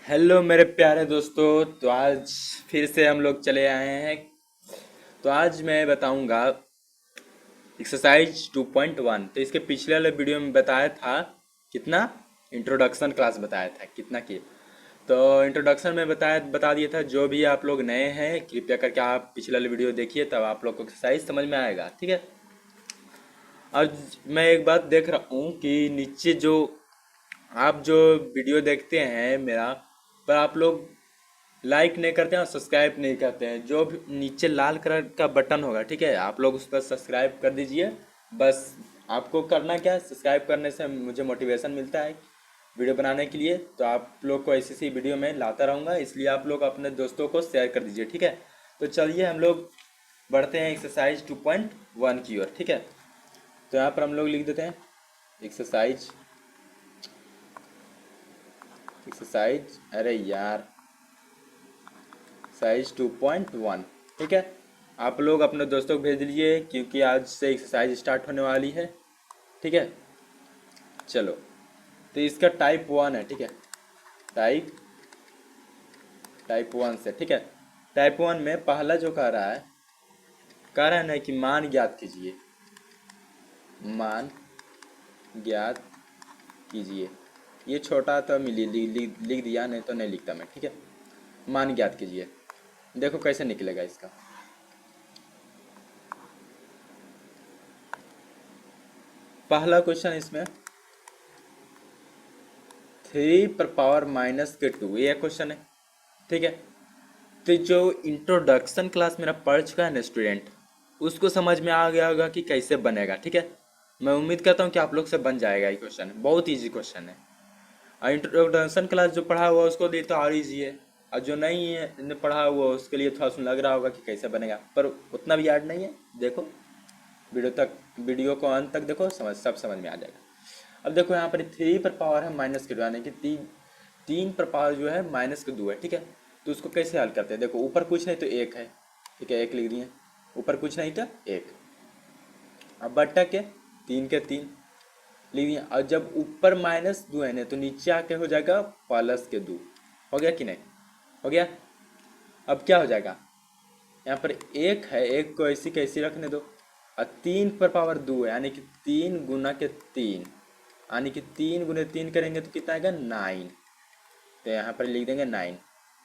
Hello मेरे प्यारे दोस्तों। तो आज फिर से हम लोग चले आए हैं। तो आज मैं बताऊंगा एक्सरसाइज 2.1। तो इसके पिछले वाले वीडियो में बताया था कितना इंट्रोडक्शन क्लास बताया था कितना की। तो इंट्रोडक्शन में बता दिया था। जो भी आप लोग नए हैं कृपया करके आप पिछले वाले वीडियो देखिए, तब आप लोग को एक्सरसाइज समझ में आएगा। ठीक है। और मैं एक बात देख रहा हूँ कि नीचे जो आप जो वीडियो देखते हैं मेरा, पर आप लोग लाइक नहीं करते हैं और सब्सक्राइब नहीं करते हैं। जो भी नीचे लाल कलर का बटन होगा, ठीक है, आप लोग उस पर सब्सक्राइब कर दीजिए। बस आपको करना क्या है, सब्सक्राइब करने से मुझे मोटिवेशन मिलता है वीडियो बनाने के लिए। तो आप लोग को ऐसी सी वीडियो में लाता रहूँगा, इसलिए आप लोग अपने दोस्तों को शेयर कर दीजिए। ठीक है। तो चलिए हम लोग बढ़ते हैं एक्सरसाइज 2.1 की ओर। ठीक है। तो यहाँ पर हम लोग लिख देते हैं एक्सरसाइज एक्सरसाइज अरे यार, साइज 2.1। ठीक है। आप लोग अपने दोस्तों को भेज दीजिए क्योंकि आज से एक्सरसाइज स्टार्ट होने वाली है। ठीक है। चलो, तो इसका टाइप 1 है। ठीक है। टाइप टाइप 1 से। ठीक है। टाइप 1 में पहला जो कह रहा है ना कि मान ज्ञात कीजिए। मान ज्ञात कीजिए। ये छोटा तो लिख दिया, नहीं तो नहीं लिखता मैं। ठीक है। मान ज्ञात कीजिए। देखो कैसे निकलेगा इसका। पहला क्वेश्चन इसमें 3 पर पावर -2, ये क्वेश्चन है। ठीक है। तो जो इंट्रोडक्शन क्लास मेरा पढ़ चुका है ना स्टूडेंट, उसको समझ में आ गया होगा कि कैसे बनेगा। ठीक है। मैं उम्मीद करता हूँ कि आप लोग से बन जाएगा। ये क्वेश्चन बहुत इजी क्वेश्चन है। और इंट्रोडक्शन क्लास जो पढ़ा हुआ उसको लिए तो और इजी है, और जो नहीं है ने पढ़ा हुआ उसके लिए थोड़ा सा लग रहा होगा कि कैसे बनेगा, पर उतना भी याद नहीं है। देखो वीडियो को अंत तक देखो, सब समझ में आ जाएगा। अब देखो यहाँ पर 3 पर पावर है -2, यानी कि 3 पर पावर जो है -2 है। ठीक है। तो उसको कैसे हल करते हैं, देखो ऊपर कुछ नहीं तो एक है। ठीक है, एक लिख दिए। ऊपर कुछ नहीं तो एक। अब बट्टा के 3 लिख दिए। और जब ऊपर -2 है ना, तो नीचे आके हो जाएगा +2। हो गया कि नहीं, हो गया। अब क्या हो जाएगा, यहाँ पर एक है, एक को ऐसी कैसी रखने दो। और 3 पर पावर 2 है, यानी कि 3 × 3, यानी कि 3 × 3 करेंगे तो कितना आएगा 9। तो यहाँ पर लिख देंगे 9।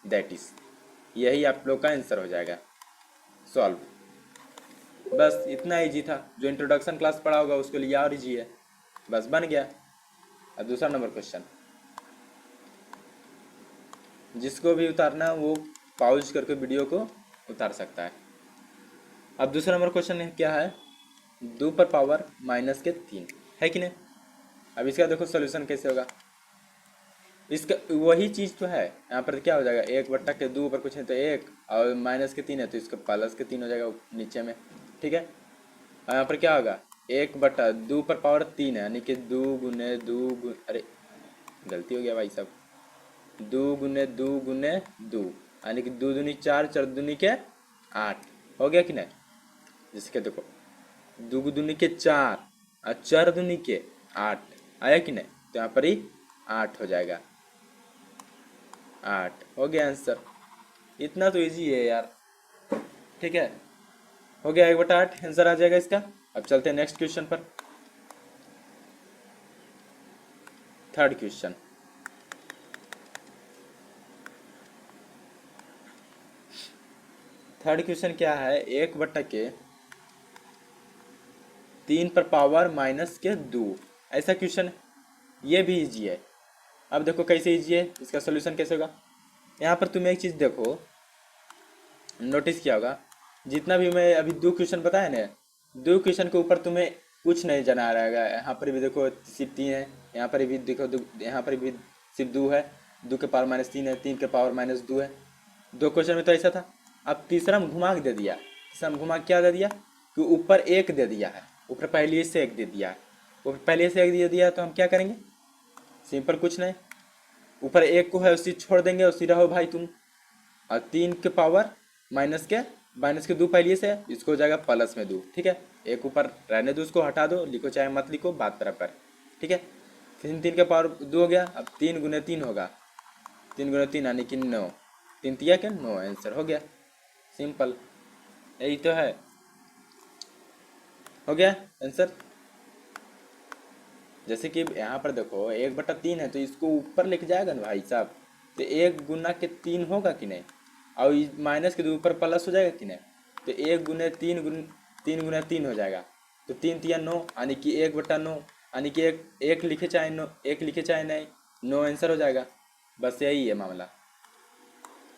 दैट इज, यही आप लोग का आंसर हो जाएगा सॉल्व। बस इतना इजी था। जो इंट्रोडक्शन क्लास पढ़ा होगा उसके लिए और इजी है। बस बन गया। अब दूसरा नंबर क्वेश्चन, जिसको भी उतारना वो पॉज करके वीडियो को उतार सकता है। अब दूसरा नंबर क्वेश्चन क्या है, 2 पर पावर -3 है कि नहीं। अब इसका देखो सोल्यूशन कैसे होगा। इसका वही चीज़ तो है। यहाँ पर क्या हो जाएगा, 1/2 ऊपर कुछ नहीं तो एक, और -3 है तो इसका +3 हो जाएगा नीचे में। ठीक है। और यहाँ पर क्या होगा, 1/2 पर पावर 3 है, यानी कि 2 × 2 अरे गलती हो गया भाई साहब, 2 × 2 × 2, यानी कि 2 दूनी 4, 4 दूनी के 8। हो गया कि नहीं। जिसके देखो 2 दूनी के 4 और 4 दूनी के 8 आया कि नहीं। तो यहाँ पर ही 8 हो जाएगा। 8 हो गया आंसर। इतना तो इजी है यार। ठीक है, हो गया 1/8 आंसर आ जाएगा इसका। अब चलते हैं नेक्स्ट क्वेश्चन पर। थर्ड क्वेश्चन, क्या है, 1/3 पर पावर -2, ऐसा क्वेश्चन है। ये भी इजी है। अब देखो कैसे इजी है, इसका सोल्यूशन कैसे होगा। यहाँ पर तुम्हें एक चीज़ देखो, नोटिस किया होगा, जितना भी मैं अभी 2 क्वेश्चन बताया ना, 2 क्वेश्चन के ऊपर तुम्हें कुछ नहीं जना रहेगा। यहाँ पर भी देखो सिर्फ 3 है, यहाँ पर भी देखो यहाँ पर भी सिर्फ 2 है। 2 के पावर -3 है, 3 के पावर -2 है। 2 क्वेश्चन में तो ऐसा था। अब तीसरा में घुमा के दे दिया। तीसरा में घुमा के क्या दे दिया कि ऊपर एक दे दिया है, ऊपर पहले से एक दे दिया है। ऊपर पहले से एक दे दिया तो हम क्या करेंगे, सिंपल कुछ नहीं, ऊपर एक को है उसी छोड़ देंगे, उसी रहो भाई तुम। और 3 के पावर -के 2 पहले से है, इसको हो जाएगा +2। ठीक है। एक ऊपर रहने दो, उसको हटा दो, लिखो चाहे मत लिखो, बात बराबर। ठीक है। फिर 3 के पावर 2 हो गया। अब 3 × 3 होगा, 3 गुना 3 यानी कि 9, 3 तिया के 9, आंसर हो गया। सिंपल, यही तो है, हो गया आंसर। जैसे कि यहाँ पर देखो 1/3 है तो इसको ऊपर लेके जाएगा ना भाई साहब, तो 1 गुना के 3 होगा कि नहीं, और माइनस के दो ऊपर प्लस हो जाएगा कि नहीं, तो 1 गुने 3 हो जाएगा। तो 3 तिया 9 यानी कि 1/9, यानी कि एक लिखे चाहे 9, एक लिखे चाहे नहीं, 9 आंसर हो जाएगा। बस यही है मामला,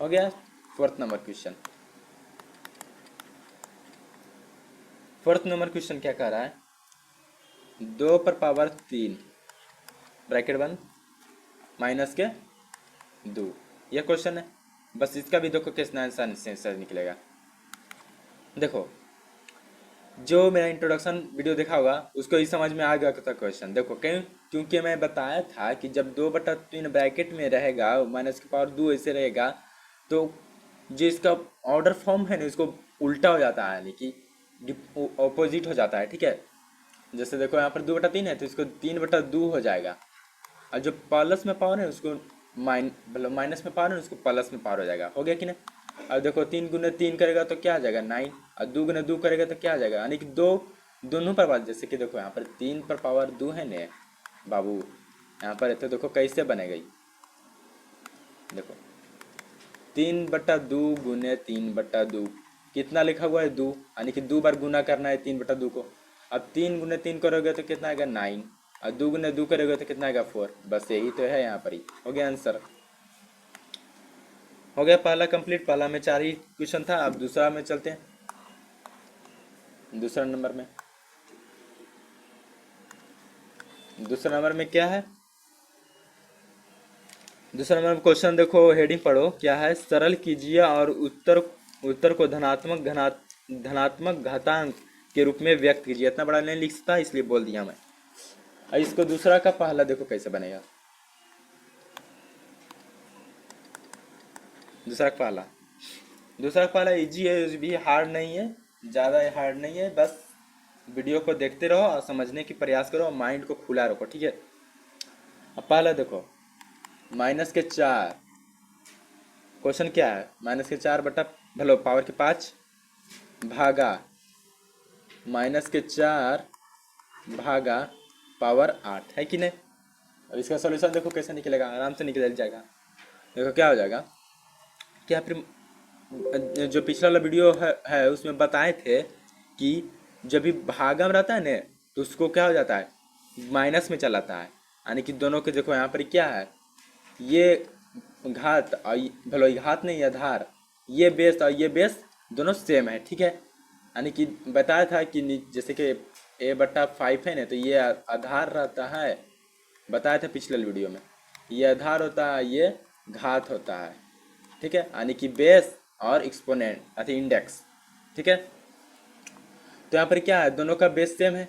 हो गया। Fourth number question, fourth number question क्या कह रहा है, 2 पर पावर 3 ब्रैकेट बंद माइनस के 2, यह क्वेश्चन है। बस इसका भी देखो कितना आंसर निकलेगा। देखो जो मेरा इंट्रोडक्शन वीडियो देखा होगा उसको ही समझ में आ गया था क्वेश्चन। देखो क्योंकि मैं बताया था कि जब 2/3 ब्रैकेट में रहेगा माइनस के पावर 2 ऐसे रहेगा, तो जो इसका ऑर्डर फॉर्म है ना इसको उल्टा हो जाता है, यानी कि ऑपोजिट हो जाता है, ठीक है। जैसे देखो यहाँ पर 2/3 है तो इसको 3/2 हो जाएगा, और जो प्लस में पावर है उसको मतलब माइनस में पावर है उसको प्लस में पावर हो जाएगा, हो गया कि नहीं। अब देखो 3 गुने 3 करेगा तो क्या आ जाएगा 9, और 2 गुने 2 करेगा तो क्या आ जाएगा, यानी कि दोनों पर पावर। जैसे कि देखो यहाँ पर 3 पर पावर 2 है ने बाबू, यहाँ पर तो देखो कैसे बनेगा ये, देखो 3/2 गुने 3/2 कितना लिखा हुआ है 2, यानी कि 2 बार गुना करना है 3/2 को। अब 3 गुने 3 करोगे तो कितना आएगा 9, और 2 गुने 2 करोगे तो कितना आएगा 4। बस यही तो है, यहाँ पर ही हो गया आंसर। हो गया पहला कंप्लीट, पहला में 4 ही क्वेश्चन था। अब दूसरा में चलते हैं, दूसरा नंबर में, दूसरा नंबर में क्या है, दूसरा नंबर क्वेश्चन देखो, हेडिंग पढ़ो क्या है, सरल कीजिए और उत्तर उत्तर को धनात्मक घातांक के रूप में व्यक्त कीजिए। इतना बड़ा नहीं लिख सकता इसलिए बोल दिया मैं। और इसको दूसरा का पहला देखो कैसे बनेगा, दूसरा का पहला इजी है, भी हार्ड नहीं है, ज़्यादा हार्ड नहीं है। बस वीडियो को देखते रहो और समझने की प्रयास करो और माइंड को खुला रखो, ठीक है। अब पहला देखो -4, क्वेश्चन क्या है, -4 बटा भलो पावर के 5 भागा -4 भागा पावर 8 है कि नहीं। अब इसका सॉल्यूशन देखो कैसे निकलेगा, आराम से निकल जाएगा। देखो क्या हो जाएगा, क्या फिर जो पिछला वाला वीडियो है उसमें बताए थे कि जब भी भागा में रहता है ना तो उसको क्या हो जाता है, माइनस में चला जाता है। यानी कि दोनों के देखो यहाँ पर क्या है, ये घात और भलो घात नहीं आधार, ये बेस और ये बेस दोनों सेम है, ठीक है। यानी कि बताया था कि जैसे कि a/5 है ना, तो ये आधार रहता है, बताया था पिछले वीडियो में, ये आधार होता है, ये घात होता है, ठीक है। यानी कि बेस और एक्सपोनेंट अथवा इंडेक्स, ठीक है। तो यहाँ पर क्या है, दोनों का बेस सेम है,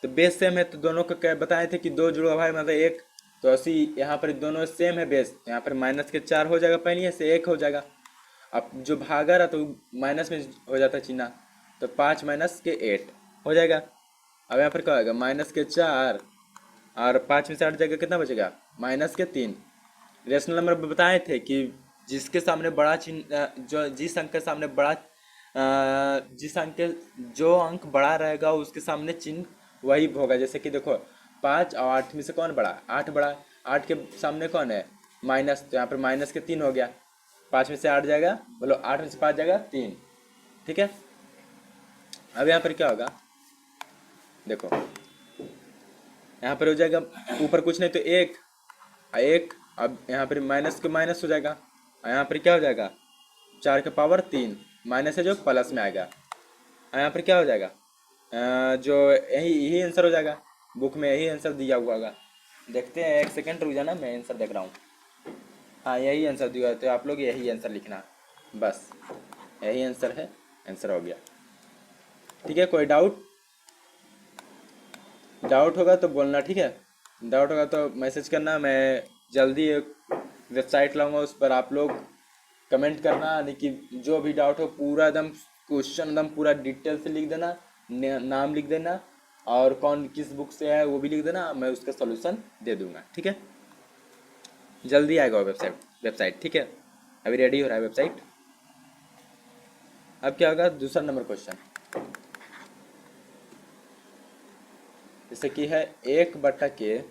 तो बेस सेम है तो दोनों का क्या बताए थे कि 2 जुड़ा हुआ है मतलब 1, तो ऐसी यहाँ पर दोनों सेम है बेस, यहाँ पर -4 हो जाएगा, पहले से 1 हो जाएगा। अब जो भागा रहा तो माइनस में हो जाता चिन्ह, तो 5 - 8 हो जाएगा। अब यहाँ पर क्या होगा, -4 और 5 में से 8 जाएगा, कितना बचेगा -3। रेशनल नंबर बताए थे कि जिसके सामने बड़ा चिन्ह जो जिस अंक के सामने बड़ा जिस अंक के जो अंक बड़ा रहेगा उसके सामने चिन्ह वही होगा। जैसे कि देखो 5 और 8 में से कौन बड़ा, 8 बड़ा, 8 के सामने कौन है माइनस, तो यहाँ पर -3 हो गया, 5 में से 8 जाएगा, बोलो 8 में से 5 जाएगा 3, ठीक है। अब यहाँ पर क्या होगा, देखो यहाँ पर हो जाएगा ऊपर कुछ नहीं तो 1, अब यहाँ पर माइनस के माइनस हो जाएगा, और यहाँ पर क्या हो जाएगा 4 के पावर 3, माइनस है जो प्लस में आएगा, और यहाँ पर क्या हो जाएगा जो यही आंसर हो जाएगा, बुक में यही आंसर दिया हुआ होगा। देखते हैं, एक सेकंड रुक जाना, मैं आंसर देख रहा हूँ। हाँ यही आंसर दिया है, तो आप लोग यही आंसर लिखना, बस यही आंसर है, आंसर हो गया, ठीक है। कोई डाउट होगा तो बोलना, ठीक है। डाउट होगा तो मैसेज करना, मैं जल्दी एक वेबसाइट लाऊंगा, उस पर आप लोग कमेंट करना, यानी कि जो भी डाउट हो पूरा एकदम क्वेश्चन एकदम पूरा डिटेल से लिख देना, नाम लिख देना और कौन किस बुक से है वो भी लिख देना, मैं उसका सॉल्यूशन दे दूंगा, ठीक है। जल्दी आएगा वेबसाइट। वेबसाइट, ठीक है। अभी रेडी हो रहा है वेबसाइट। अब क्या होगा, दूसरा नंबर क्वेश्चन, जैसे कि है 1/2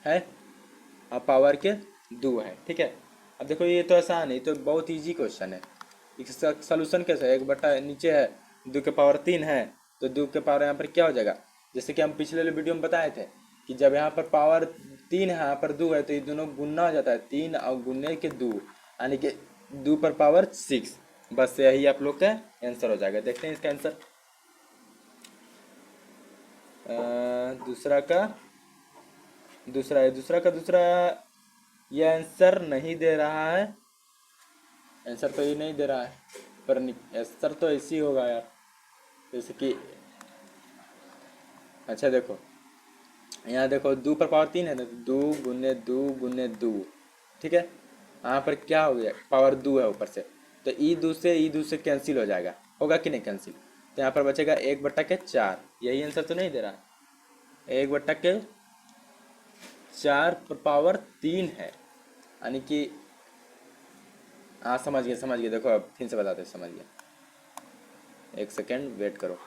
है और पावर के 2 है, ठीक है। अब देखो ये तो आसान है, तो बहुत इजी क्वेश्चन है। इसका सोल्यूशन कैसे है, 1/, नीचे है 2 के पावर 3 है, तो 2 के पावर यहाँ पर क्या हो जाएगा, जैसे कि हम पिछले वाले वीडियो में बताए थे कि जब यहाँ पर पावर 3 है, यहाँ पर 2 है, तो ये दोनों गुना हो जाता है, 3 और गुने के 2, यानी कि 2 पर पावर 6। बस यही आप लोग का आंसर हो जाएगा। देखते हैं इसका आंसर। दूसरा का दूसरा ये आंसर नहीं दे रहा है, आंसर तो ये नहीं दे रहा है, पर आंसर तो ऐसी होगा यार, जैसे कि अच्छा देखो यहाँ देखो 2 पर पावर 3 है ना, तो 2 गुने 2 ठीक है। यहाँ पर क्या हो गया, पावर 2 है ऊपर से, तो ई 2 से कैंसिल हो जाएगा, होगा कि नहीं कैंसिल, तो यहाँ पर बचेगा 1/4। यही आंसर तो नहीं दे रहा, 1/4 पर पावर 3 है, यानी कि हाँ समझ गए। देखो अब फिर से बताते, समझ गया, एक सेकेंड वेट करो।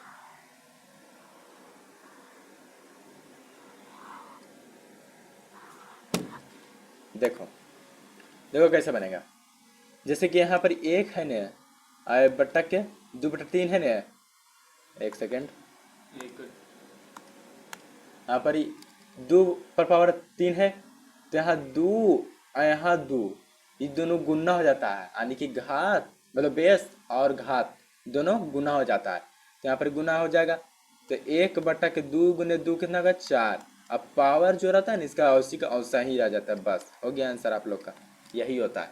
देखो देखो कैसे बनेगा, जैसे कि यहाँ पर 1 है ना, बट्टा के 2/3 है ना, एक सेकेंड, यहाँ पर 2 पर पावर 3 है, तो यहाँ 2 और यहाँ 2, ये दोनों गुना हो जाता है, यानी कि घात मतलब बेस और घात दोनों गुना हो जाता है, तो यहाँ पर गुना हो जाएगा, तो 1/2 कितना होगा 4। अब पावर जो रहता है ना इसका औसी का औसा ही रह जाता है, बस हो गया आंसर आप लोग का, यही होता है,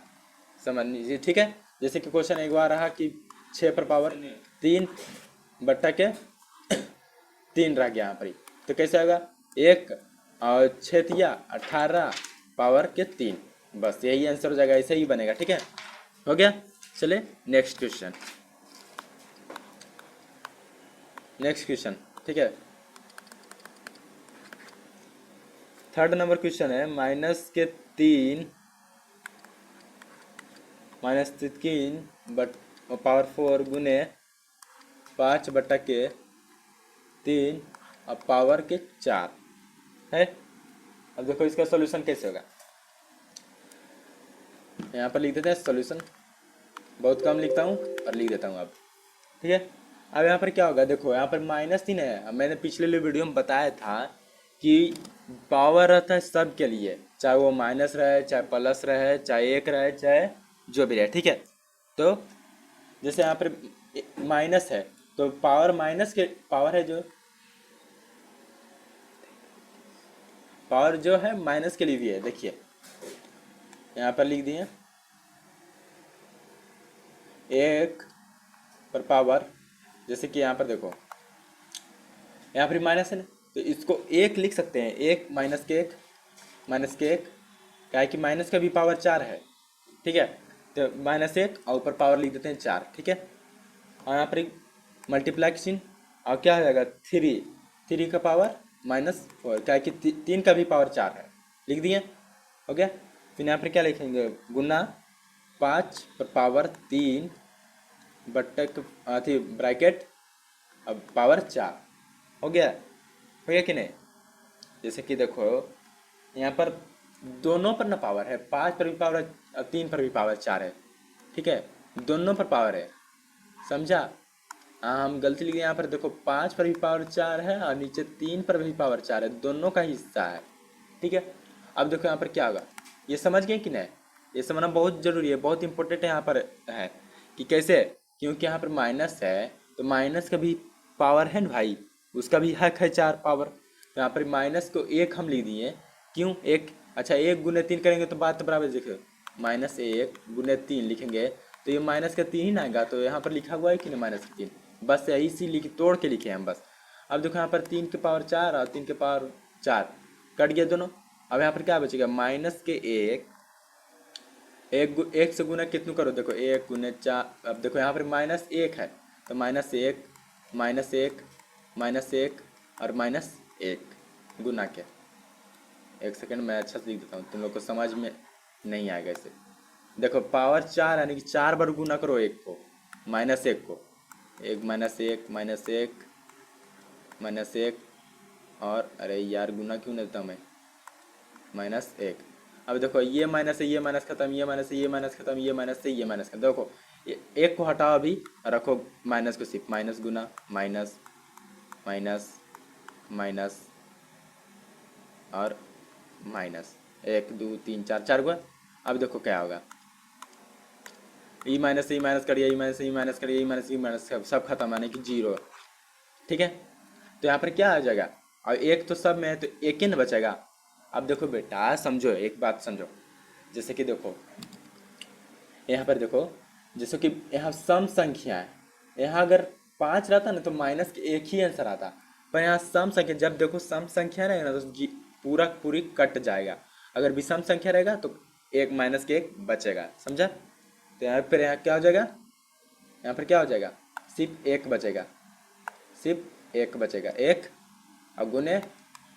समझ लीजिए, ठीक है। जैसे कि क्वेश्चन एक बार रहा कि 6 पर पावर 3 रह गया यहाँ पर ही, तो कैसे होगा, 1 और 6 × 18 पावर के 3, बस यही आंसर हो जाएगा, ऐसे ही बनेगा, ठीक है, हो गया। चले नेक्स्ट क्वेश्चन, ठीक है। थर्ड नंबर क्वेश्चन है -3 पावर 4 गुने 5/3 और पावर के 4 है। अब देखो इसका सॉल्यूशन कैसे होगा, यहाँ पर लिख देते हैं सॉल्यूशन, बहुत कम लिखता हूँ और लिख देता हूँ अब, ठीक है। अब यहाँ पर क्या होगा, देखो यहाँ पर -3 है, मैंने पिछले वीडियो में बताया था कि पावर रहता है सब के लिए, चाहे वो माइनस रहे, चाहे प्लस रहे, चाहे 1 रहे, चाहे जो भी रहे, ठीक है। तो जैसे यहाँ पर माइनस है, तो पावर माइनस के पावर है जो है माइनस के लिए भी है, देखिए यहाँ पर लिख दिए 1 पर पावर, जैसे कि यहाँ पर देखो यहाँ पर माइनस है ना, तो इसको 1 लिख सकते हैं, 1 -1 क्या है कि माइनस का भी पावर 4 है, ठीक है, तो -1 और ऊपर पावर लिख देते हैं 4, ठीक है। और यहाँ पर मल्टीप्लाई का चिन्ह, और क्या हो जाएगा 3 का पावर -4, क्या है कि 3 का भी पावर 4 है, लिख दिए, हो गया। फिर यहाँ पर क्या लिखेंगे, गुना 5/3 बट्टे अथी ब्रैकेट अब पावर 4, हो गया कि नहीं। जैसे कि देखो यहाँ पर दोनों पर ना पावर है, 5 पर भी पावर है और 3 पर भी पावर 4 है, ठीक है, दोनों पर पावर है, समझा। हाँ हम गलती लिखे, यहाँ पर देखो 5 पर भी पावर 4 है और नीचे 3 पर भी पावर 4 है, दोनों का हिस्सा है, ठीक है। अब देखो यहाँ पर क्या होगा, ये समझ गए कि नहीं, ये समझना बहुत जरूरी है, बहुत इंपॉर्टेंट है यहाँ पर है कि कैसे, क्योंकि यहाँ पर माइनस है, तो माइनस का भी पावर है ना भाई, उसका भी हक है 4 पावर, तो यहाँ पर माइनस को 1 हम लिख दिए, क्यों 1, अच्छा 1 गुने 3 करेंगे तो बात तो बराबर, देखो -1 गुने 3 लिखेंगे तो ये -3 ही ना आएगा, तो यहाँ पर लिखा हुआ है कि नहीं -3, बस यही सी तोड़ के लिखे हम बस। अब देखो यहाँ पर 3 के पावर 4 और 3 के पावर 4 कट गया दोनों, अब यहाँ पर क्या बचेगा, -1 से गुना कितनों करो, देखो 1 गुने 4, अब देखो यहाँ पर -1 है, तो -1 -1 -1 और -1 गुना के एक सेकंड मैं अच्छा से लिख देता हूँ, तुम लोग को समझ में नहीं आएगा इसे। देखो पावर 4 यानी कि 4 बार गुना करो एक को, माइनस एक को, एक माइनस एक माइनस एक माइनस एक, और अरे यार गुना क्यों नहीं देता मैं, माइनस एक। अब देखो ये माइनस है, ये माइनस खत्म, ये माइनस है, ये माइनस खत्म, ये माइनस है, ये माइनस खत्म। देखो एक को हटाओ अभी, रखो माइनस को, सिर्फ माइनस गुना माइनस माइनस माइनस और माइनस, एक दो तीन चार, चार हुआ। अब देखो क्या होगा, ई माइनस ई माइनस करिए, ई माइनस ई माइनस करिए, ई माइनस ई माइनस, सब खत्म यानी कि जीरो। ठीक है, तो यहाँ पर क्या आ जाएगा, और एक तो सब में है तो एक ही ना बचेगा। अब देखो बेटा समझो, एक बात समझो, जैसे कि देखो यहाँ पर देखो, जैसे कि यहाँ सम संख्या है, यहाँ अगर 5 रहता ना तो माइनस के एक ही आंसर आता, पर यहाँ सम संख्या, जब देखो सम संख्या रहेगा ना तो पूरा पूरी कट जाएगा, अगर विषम संख्या रहेगा तो एक माइनस के एक बचेगा, समझा। तो यहाँ पर यहाँ क्या हो जाएगा, यहाँ पर क्या हो जाएगा, सिर्फ एक बचेगा, सिर्फ एक बचेगा, एक और गुने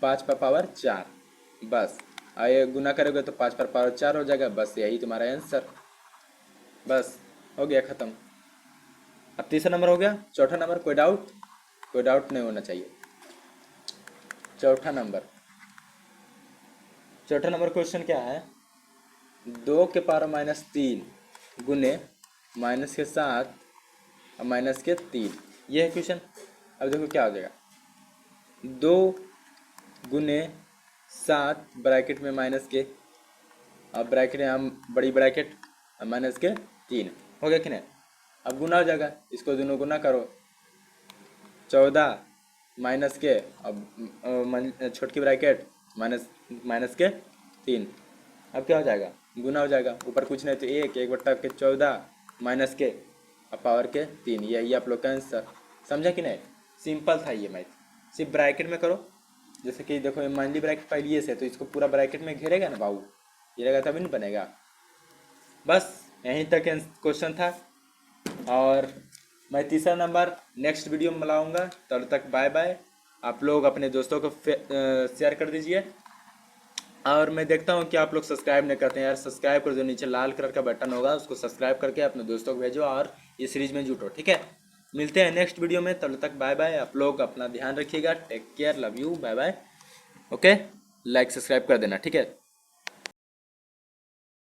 5 पर पावर 4, बस। और ये गुना करोगे तो 5 पर पावर 4 हो जाएगा, बस यही तुम्हारा आंसर, बस हो गया ख़त्म। अब तीसरा नंबर हो गया, चौथा नंबर, कोई डाउट, कोई डाउट नहीं होना चाहिए। चौथा नंबर, चौथा नंबर क्वेश्चन क्या है, 2 के पावर माइनस 3 गुने माइनस के 7 और माइनस के 3, ये है क्वेश्चन। अब देखो क्या हो जाएगा, 2 गुने 7 ब्रैकेट में माइनस के, अब ब्रैकेट में हम बड़ी ब्रैकेट माइनस के 3, हो गया कि नहीं। अब गुना हो जाएगा, इसको दोनों गुना करो, 14 माइनस के, अब छोटकी ब्रैकेट माइनस माइनस के 3, अब क्या हो जाएगा, गुना हो जाएगा, ऊपर कुछ नहीं तो एक, एक बट्टा के 14 माइनस के अब पावर के 3, यही आप लोग का आंसर, समझा कि नहीं। सिंपल था ये मैथ, सिर्फ ब्रैकेट में करो। जैसे कि देखो ये मान ली ब्रैकेट पहले से, तो इसको पूरा ब्रैकेट में घेरेगा ना बाबू, ये रहेगा तभी नहीं बनेगा। बस यहीं तक क्वेश्चन था, और मैं तीसरा नंबर नेक्स्ट वीडियो में लाऊंगा, तब तक बाय बाय। आप लोग अपने दोस्तों को शेयर कर दीजिए, और मैं देखता हूँ कि आप लोग सब्सक्राइब नहीं करते हैं यार, सब्सक्राइब कर दो, नीचे लाल कलर का बटन होगा उसको सब्सक्राइब करके अपने दोस्तों को भेजो और ये सीरीज में जुटो, ठीक है। मिलते हैं नेक्स्ट वीडियो में, तब तक बाय बाय। आप लोग अपना ध्यान रखिएगा, take care, love you, bye bye. Okay, like subscribe कर देना, ठीक है।